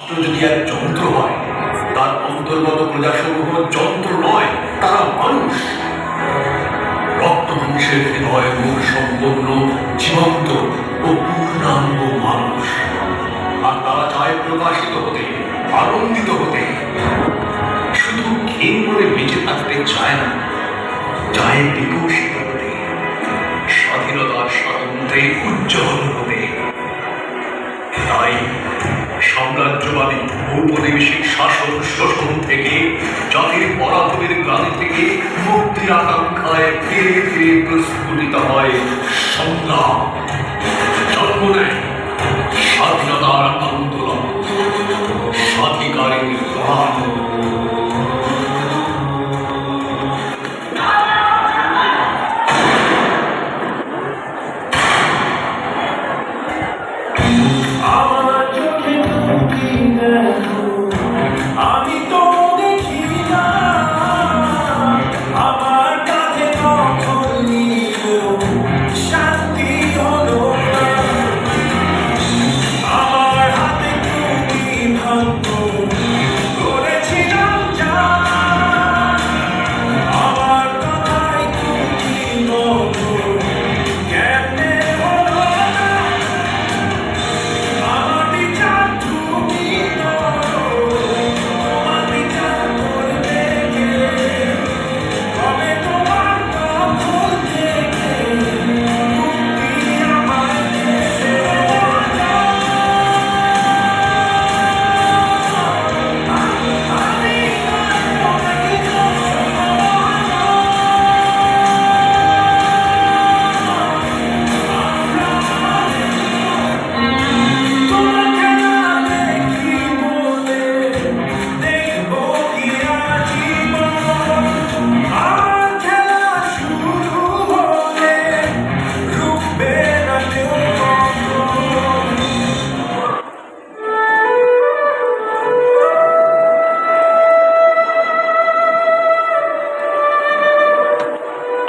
যদি এক যন্ত্র হয়, তার অন্তর্গত প্রজাসমূহ যন্ত্র নয়, তারা মানুষ। রক্ত মাংসের হৃদয় মুখ সম্পন্ন জীবন্ত ও পূর্ণাঙ্গ মানুষ। আর তারা চায় প্রকাশিত হতে, আনন্দিত হতে। শুধু খেয়ে মরে বেঁচে থাকতে চায় না, চায় বিকশিত হতে, স্বাধীনতার স্বাতন্ত্র্যে উজ্জ্বল হতে। তাই সাম্রাজ্যবাদী ঔপনিবেশিক শাসন শোষণ থেকে, জাতির পরাভবের গ্লানি থেকে মুক্তির আকাঙ্ক্ষায় ধীরে ধীরে প্রস্ফুটিত হয় সংগ্রাম। জন্ম নেয় স্বাধীনতার আন্দোলন, স্বাধিকারের প্রাণ।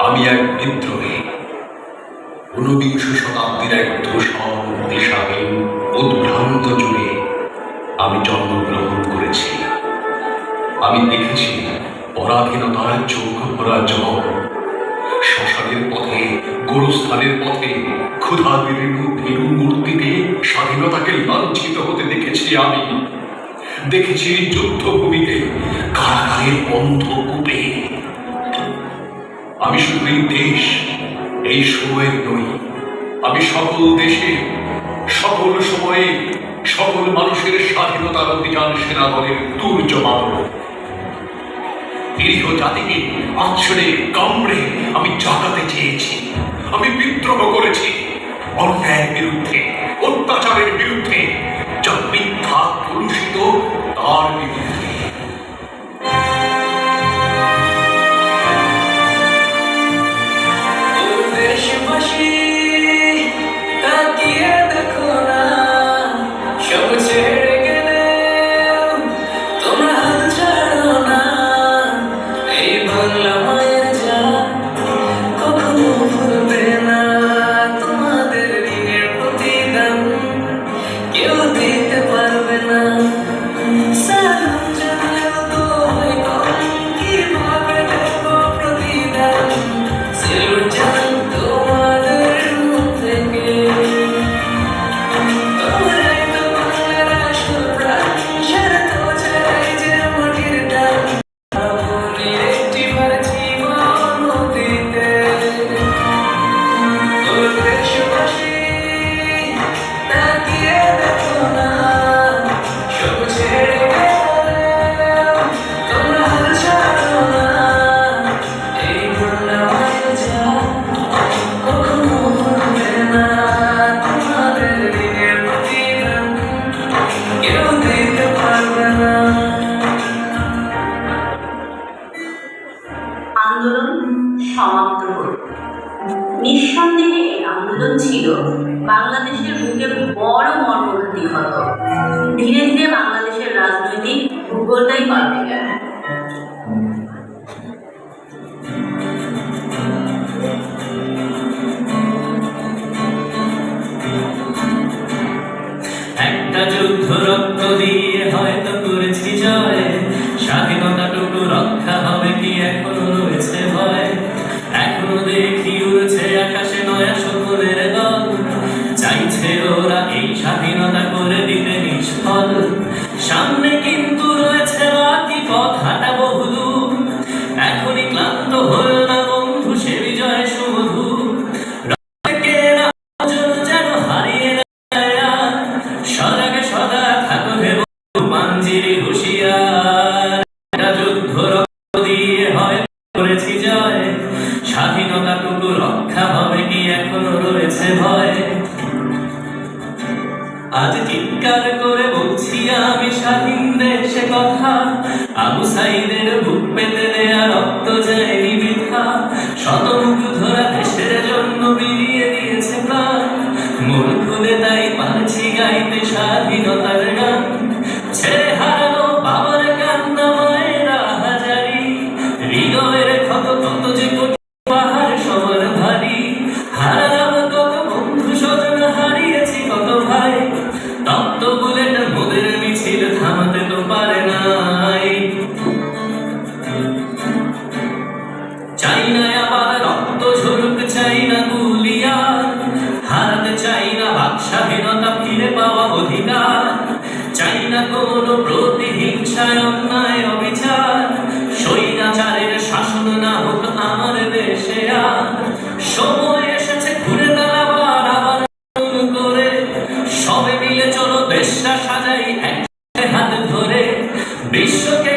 আমি এক বিদ্রোহী, ঊনবিংশ শতাব্দীর এক দূষণ দিশাহীন উদ্ভ্রান্ত যুগে আমি জন্মগ্রহণ করেছি। আমি দেখেছি পরাধীনতার চোখ ভরা জল, শ্মশানের পথে, গোরস্থানের পথে, ক্ষুধাদের ভীরু মূর্তিতে স্বাধীনতাকে লাঞ্ছিত হতে দেখেছি। আমি দেখেছি যুদ্ধভূমিতে, কারাগারের বন্ধ কূপে। আমি শুধু এই দেশ, এই সময়ের নই, আমি সকল দেশে, সকল সময়ে, সকল মানুষের স্বাধীনতার অভিযান সেনাদলের দুর্যমান। নিরীহ জাতিকে আছড়ে কামড়ে আমি জাগাতে চেয়েছি। আমি বিদ্রোহ করেছি অন্যায়ের বিরুদ্ধে, অত্যাচারের বিরুদ্ধে, যা মিথ্যা কলুষিত তার বিরুদ্ধে। আন্দোলন সমাপ্ত হল। নিঃসন্দেহে এই আন্দোলন ছিল বাংলাদেশের বুকে বড় মর্মঘাতী ক্ষত। ধীরে ধীরে বাংলাদেশের রাজনৈতিক ভূগোলটাই পাল্টে গেল। একটা যুদ্ধ রক্ত দিয়ে ফল। সামনে কিন্তু রয়েছে বাকি পথ হাঁটা বহুদূর, এখনই ক্লান্ত হল না বন্ধু সে বিজয় সুমধুর। রক্তকে না অর্জন যেন হারিয়ে না যায় আর, সজাগে সদা থাকো হে বন্ধু পাঞ্জিরি হুঁশিয়ার। এটা যুদ্ধ রক্ত দিয়ে হয় করেছি জয়, স্বাধীনতাটুকু রক্ষা হবে কি এখনো রয়েছে ভয়। আজ চিৎকার করে বলছি আমি স্বাধীন দেশে কথা, আবু সাইদের বুক পেতে দেয়া রক্ত যায়নি বৃথা। শত মুখ ধরা দেশের জন্য বিলিয়ে দিয়েছে প্রাণ, মন খুলে তাই পারছি গাইতে স্বাধীনতার গান। ছেড়ে হারানো বাবার কান্না মায়েরা হাজারি, হৃদয়ের ক্ষত কত যে কঠিন পাহাড় সমান ভারী। হারালাম কত বন্ধু স্বজন, হারিয়েছি কত ভাই, তপ্ত বুলেট মোদের মিছিল থামাতে তো পারে নাই। চাই না আবার রক্ত ঝরুক, চাই না গুলিয়ার, হারাতে চাই না বাক স্বাধীনতা ফিরে পাওয়া অধিকার। চাই না কোনো প্রতিহিংসায় অন্যায় অবিচার, স্বৈরাচারের শাসন না হোক আমার দেশে আর। সময় এসেছে ঘুরে দাঁড়াবার আবার নতুন করে, সবে মিলে চলো দেশটা সাজাই একসাথে হাত ধরে। বিশ্বকে